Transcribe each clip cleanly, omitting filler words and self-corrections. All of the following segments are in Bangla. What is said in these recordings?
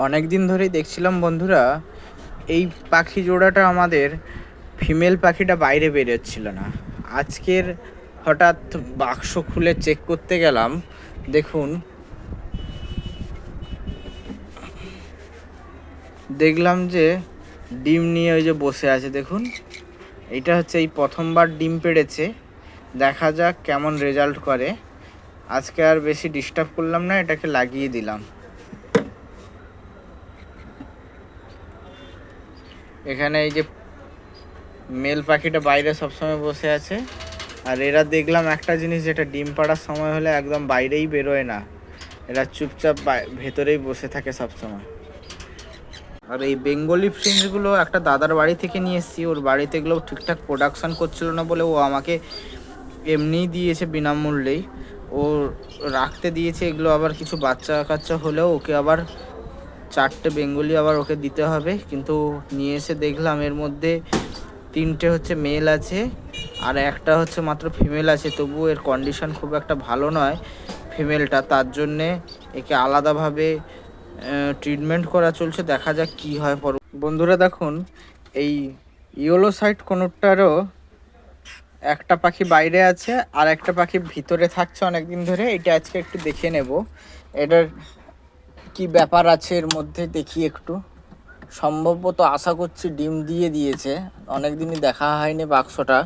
অনেক দিন ধরেই দেখছিলাম বন্ধুরা, এই পাখি জোড়াটা আমাদের ফিমেল পাখিটা বাইরে বেরোচ্ছিল না। আজকের হঠাৎ বাক্স খুলে চেক করতে গেলাম, দেখুন দেখলাম যে ডিম নিয়ে ওই যে বসে আছে। দেখুন, এইটা হচ্ছে এই প্রথমবার ডিম পেড়েছে। দেখা যাক কেমন রেজাল্ট করে। আজকে আর বেশি ডিস্টার্ব করলাম না, এটাকে লাগিয়ে দিলাম। এখানে এই যে মেল পাখিটা বাইরে সবসময় বসে আছে, আর এরা দেখলাম একটা জিনিস, যেটা ডিম পাড়ার সময় হলে একদম বাইরেই বেরোয় না, এরা চুপচাপ ভেতরেই বসে থাকে সবসময়। আর এই বেঙ্গলি ফ্রিঞ্জগুলো একটা দাদার বাড়ি থেকে নিয়ে এসেছি। ওর বাড়িতে এগুলো ঠিকঠাক প্রোডাকশান করছিল না বলে ও আমাকে এমনিই দিয়েছে বিনামূল্যেই। ও রাখতে দিয়েছে এগুলো। আবার কিছু বাচ্চা কাচ্চা হলেও ওকে আবার 4টে বেঙ্গলি আবার ওকে দিতে হবে। কিন্তু নিয়ে এসে দেখলাম এর মধ্যে 3টে হচ্ছে মেল আছে আর একটা হচ্ছে মাত্র ফিমেল আছে। তবুও এর কন্ডিশন খুব একটা ভালো নয় ফিমেলটা, তার জন্যে একে আলাদাভাবে ট্রিটমেন্ট করা চলছে। দেখা যাক কি হয় পর। বন্ধুরা দেখুন, এই ইয়েলো সাইড কোনোটারও একটা পাখি বাইরে আছে আর একটা পাখি ভিতরে থাকছে অনেক দিন ধরে। এটা আজকে একটু দেখে নেব, এটার কি ব্যাপার আছে এর মধ্যে। দেখি একটু, সম্ভবত আশা করছি ডিম দিয়েছে। অনেক দিনই দেখা হয়নি বাক্সটা।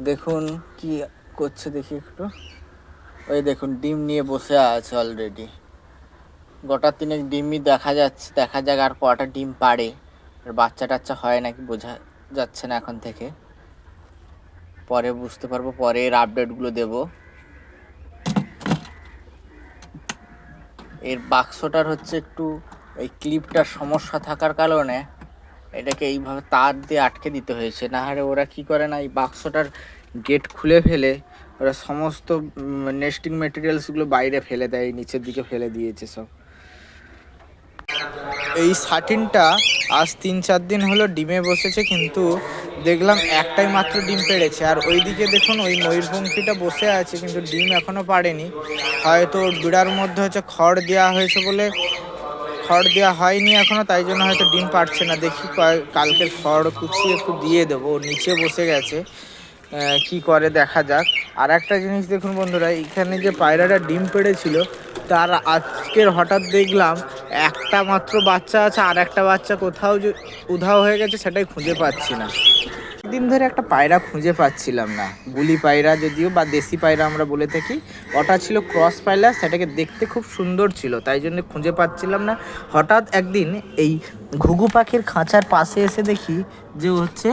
দেখুন কি করছে, দেখি একটু। ওই দেখুন, ডিম নিয়ে বসে আছে অলরেডি। গোটা 3 ডিমই দেখা যাচ্ছে। দেখা যাক আর কটা ডিম পাড়ে, আর বাচ্চা টাচ্চা হয় নাকি বোঝা যাচ্ছে না এখন থেকে। পরে বুঝতে পারবো, পরে এর আপডেটগুলো দেব। এর বাক্সটার হচ্ছে একটু এই ক্লিপটার সমস্যা থাকার কারণে এটাকে এইভাবে তার দিয়ে আটকে দিতে হয়েছে। না হলে ওরা কি করে না, এই বাক্সটার গেট খুলে ফেলে ওরা সমস্ত নেস্টিং মেটেরিয়ালসগুলো বাইরে ফেলে দেয়, নিচের দিকে ফেলে দিয়েছে সব। এই শাটিনটা আজ 3-4 দিন হলো ডিমে বসেছে, কিন্তু দেখলাম একটাই মাত্র ডিম পেড়েছে। আর ওইদিকে দেখুন, ওই ময়ূরপঙ্খীটা বসে আছে কিন্তু ডিম এখনও পাড়েনি। হয়তো বিড়ার মধ্যে হচ্ছে খড় দেওয়া হয়েছে বলে, খড় দেওয়া হয়নি এখনও, তাই জন্য হয়তো ডিম পাড়ছে না। দেখি কালকে খড় কুচিয়ে একটু দিয়ে দেবো। নিচে বসে গেছে, কি করে দেখা যাক। আর একটা জিনিস দেখুন বন্ধুরা, এখানে যে পায়রাটা ডিম পেড়েছিল তার আজকের হঠাৎ দেখলাম একটা মাত্র বাচ্চা আছে, আর একটা বাচ্চা কোথাও যে উধাও হয়ে গেছে সেটাই খুঁজে পাচ্ছি না। দিন ধরে একটা পায়রা খুঁজে পাচ্ছিলাম না, বুলি পায়রা যদিও বা দেশি পায়রা আমরা বলে থাকি। ওটা ছিল ক্রস পায়রা, সেটাকে দেখতে খুব সুন্দর ছিল, তাই জন্য খুঁজে পাচ্ছিলাম না। হঠাৎ একদিন এই ঘুঘু পাখির খাঁচার পাশে এসে দেখি যে হচ্ছে